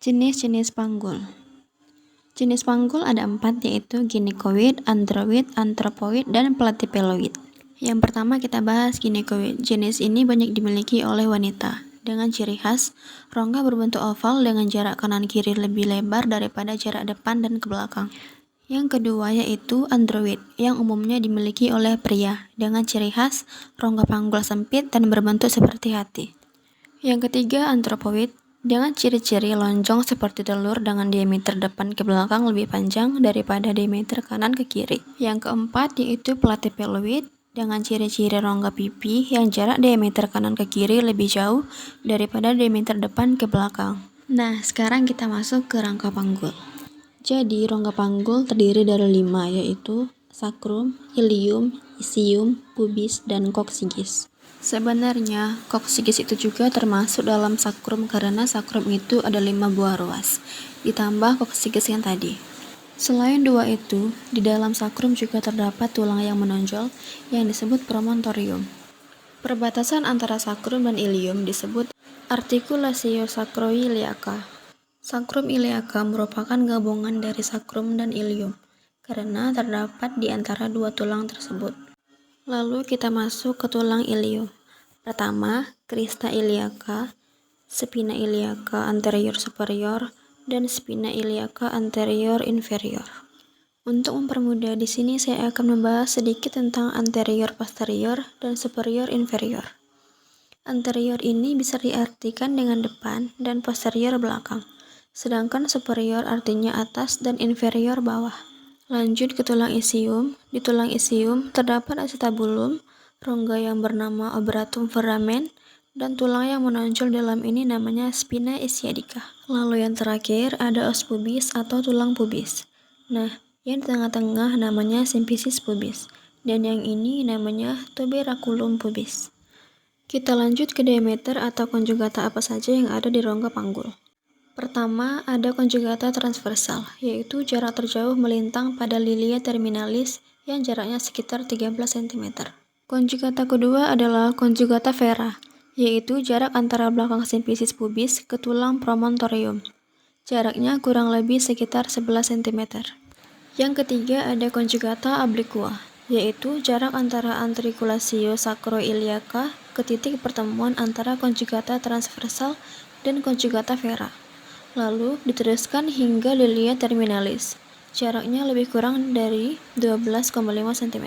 Jenis-jenis panggul. Jenis panggul ada 4, yaitu ginekoid, android, antropoid, dan platypeloid. Yang pertama kita bahas ginekoid. Jenis ini banyak dimiliki oleh wanita. Dengan ciri khas, rongga berbentuk oval dengan jarak kanan-kiri lebih lebar daripada jarak depan dan ke belakang. Yang kedua yaitu android, yang umumnya dimiliki oleh pria. Dengan ciri khas, rongga panggul sempit dan berbentuk seperti hati. Yang ketiga antropoid, dengan ciri-ciri lonjong seperti telur dengan diameter depan ke belakang lebih panjang daripada diameter kanan ke kiri. Yang keempat yaitu platypeloid, dengan ciri-ciri rongga pipi yang jarak diameter kanan ke kiri lebih jauh daripada diameter depan ke belakang. Nah, sekarang kita masuk ke rangka panggul. Jadi, rongga panggul terdiri dari 5, yaitu sacrum, ilium, isium, pubis, dan coccyx. Sebenarnya, coccyx itu juga termasuk dalam sacrum karena sacrum itu ada 5 buah ruas, ditambah coccyx yang tadi. Selain 2 itu, di dalam sacrum juga terdapat tulang yang menonjol yang disebut promontorium. Perbatasan antara sacrum dan ilium disebut articulatio sacroiliaca. Sacrum iliaca merupakan gabungan dari sacrum dan ilium, karena terdapat di antara 2 tulang tersebut. Lalu kita masuk ke tulang ilium. Pertama, crista iliaca, spina iliaca anterior superior, dan spina iliaca anterior inferior. Untuk mempermudah di sini saya akan membahas sedikit tentang anterior posterior dan superior inferior. Anterior ini bisa diartikan dengan depan dan posterior belakang, sedangkan superior artinya atas dan inferior bawah. Lanjut ke tulang isium. Di tulang isium terdapat acetabulum, rongga yang bernama obratum foramen, dan tulang yang menonjol dalam ini namanya spina ischiadica. Lalu yang terakhir ada os pubis atau tulang pubis. Nah, yang di tengah-tengah namanya symphysis pubis, dan yang ini namanya tuberculum pubis. Kita lanjut ke diameter atau konjugata apa saja yang ada di rongga panggul. Pertama, ada konjugata transversal, yaitu jarak terjauh melintang pada lilia terminalis yang jaraknya sekitar 13 cm. Konjugata kedua adalah konjugata vera, yaitu jarak antara belakang symphysis pubis ke tulang promontorium. Jaraknya kurang lebih sekitar 11 cm. Yang ketiga ada konjugata obliqua, yaitu jarak antara articulatio sacroiliaca ke titik pertemuan antara konjugata transversal dan konjugata vera. Lalu diteruskan hingga lilia terminalis. Jaraknya lebih kurang dari 12,5 cm.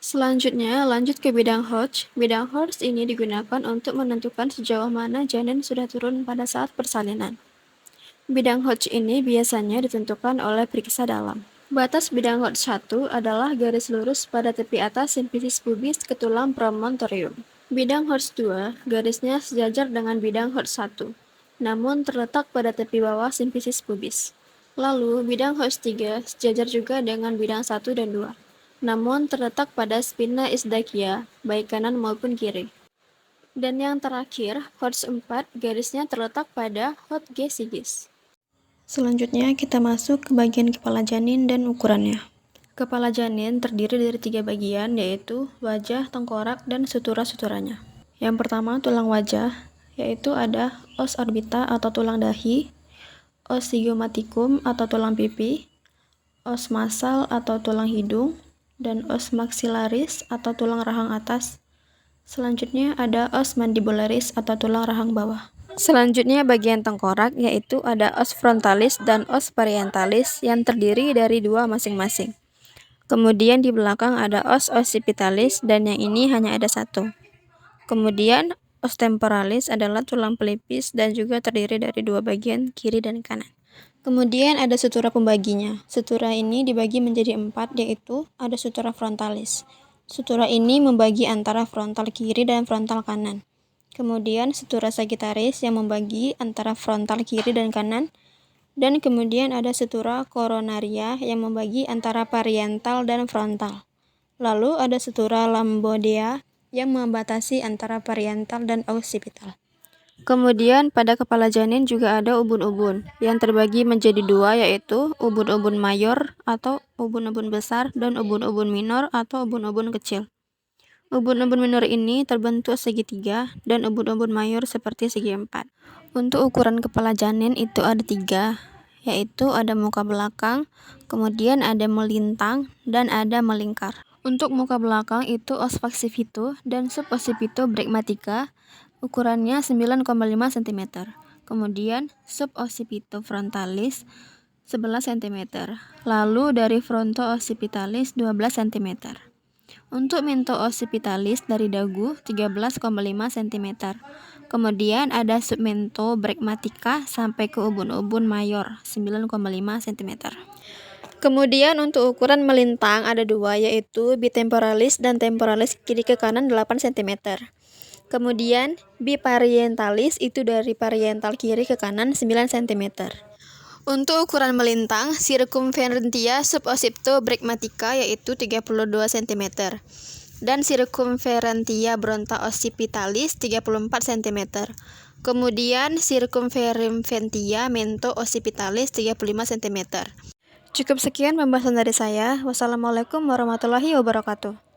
Selanjutnya, lanjut ke bidang Hodge. Bidang Hodge ini digunakan untuk menentukan sejauh mana janin sudah turun pada saat persalinan. Bidang Hodge ini biasanya ditentukan oleh periksa dalam. Batas bidang Hodge 1 adalah garis lurus pada tepi atas symphysis pubis ke tulang promontorium. Bidang Hodge 2, garisnya sejajar dengan bidang Hodge 1. Namun terletak pada tepi bawah symphysis pubis. Lalu, bidang Hodge 3 sejajar juga dengan bidang 1 dan 2, namun terletak pada spina ischiadia, baik kanan maupun kiri. Dan yang terakhir, Hodge 4, garisnya terletak pada Hodge sigis. Selanjutnya, kita masuk ke bagian kepala janin dan ukurannya. Kepala janin terdiri dari 3 bagian, yaitu wajah, tengkorak, dan sutura-suturanya. Yang pertama, tulang wajah, yaitu ada os orbita atau tulang dahi, os zygomaticum atau tulang pipi, os masal atau tulang hidung, dan os maxillaris atau tulang rahang atas. Selanjutnya ada os mandibularis atau tulang rahang bawah. Selanjutnya bagian tengkorak, yaitu ada os frontalis dan os parietalis yang terdiri dari 2 masing-masing. Kemudian di belakang ada os occipitalis dan yang ini hanya ada 1. Kemudian os temporalis adalah tulang pelipis dan juga terdiri dari 2 bagian, kiri dan kanan. Kemudian ada sutura pembaginya. Sutura ini dibagi menjadi 4, yaitu ada sutura frontalis. Sutura ini membagi antara frontal kiri dan frontal kanan. Kemudian sutura sagittaris yang membagi antara frontal kiri dan kanan. Dan kemudian ada sutura coronaria yang membagi antara parietal dan frontal. Lalu ada sutura lambodea yang membatasi antara parietal dan occipital. Kemudian pada kepala janin juga ada ubun-ubun yang terbagi menjadi dua, yaitu ubun-ubun mayor atau ubun-ubun besar dan ubun-ubun minor atau ubun-ubun kecil. Ubun-ubun minor ini terbentuk segitiga dan ubun-ubun mayor seperti segi empat. Untuk ukuran kepala janin itu ada tiga, yaitu ada muka belakang, kemudian ada melintang, dan ada melingkar. Untuk muka belakang itu os faxivito dan sub occipito bregmatica, ukurannya 9,5 cm. Kemudian sub occipito frontalis 11 cm. Lalu dari fronto occipitalis 12 cm. Untuk mento occipitalis dari dagu 13,5 cm. Kemudian ada submento bregmatica sampai ke ubun-ubun mayor 9,5 cm. Kemudian untuk ukuran melintang ada dua, yaitu bitemporalis dan temporalis kiri ke kanan 8 cm. Kemudian biparientalis itu dari pariental kiri ke kanan 9 cm. Untuk ukuran melintang, circumferentia suboccipito bregmatica yaitu 32 cm dan circumferentia bronta occipitalis 34 cm. Kemudian circumferentia mento occipitalis 35 cm. Cukup sekian pembahasan dari saya. Wassalamualaikum warahmatullahi wabarakatuh.